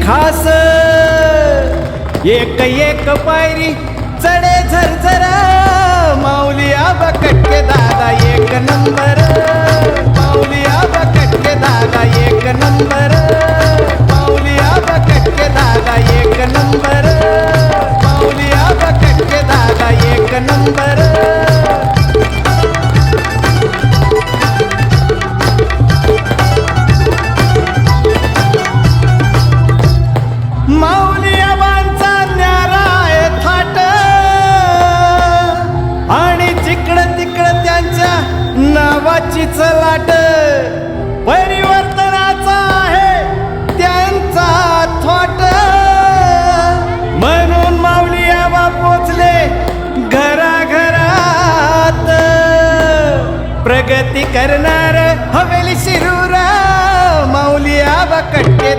खास एक एक पायरी चढे झरझर माऊली आबा कटके दादा एक नंबर माऊली आबा कटके दादा एक नंबर माऊली आबा कटके दादा एक नंबर माऊली आबा कटके दादा एक नंबर माऊली आबांचा न्यारा आहे थाट आणि जिकडं तिकडं त्यांच्या नावाची चलाट परिवर्तनाचा आहे त्यांचा थॉट म्हणून माऊली आबा पोचले घराघरात प्रगती करणार हवेली शिरूर माऊली आबा कटके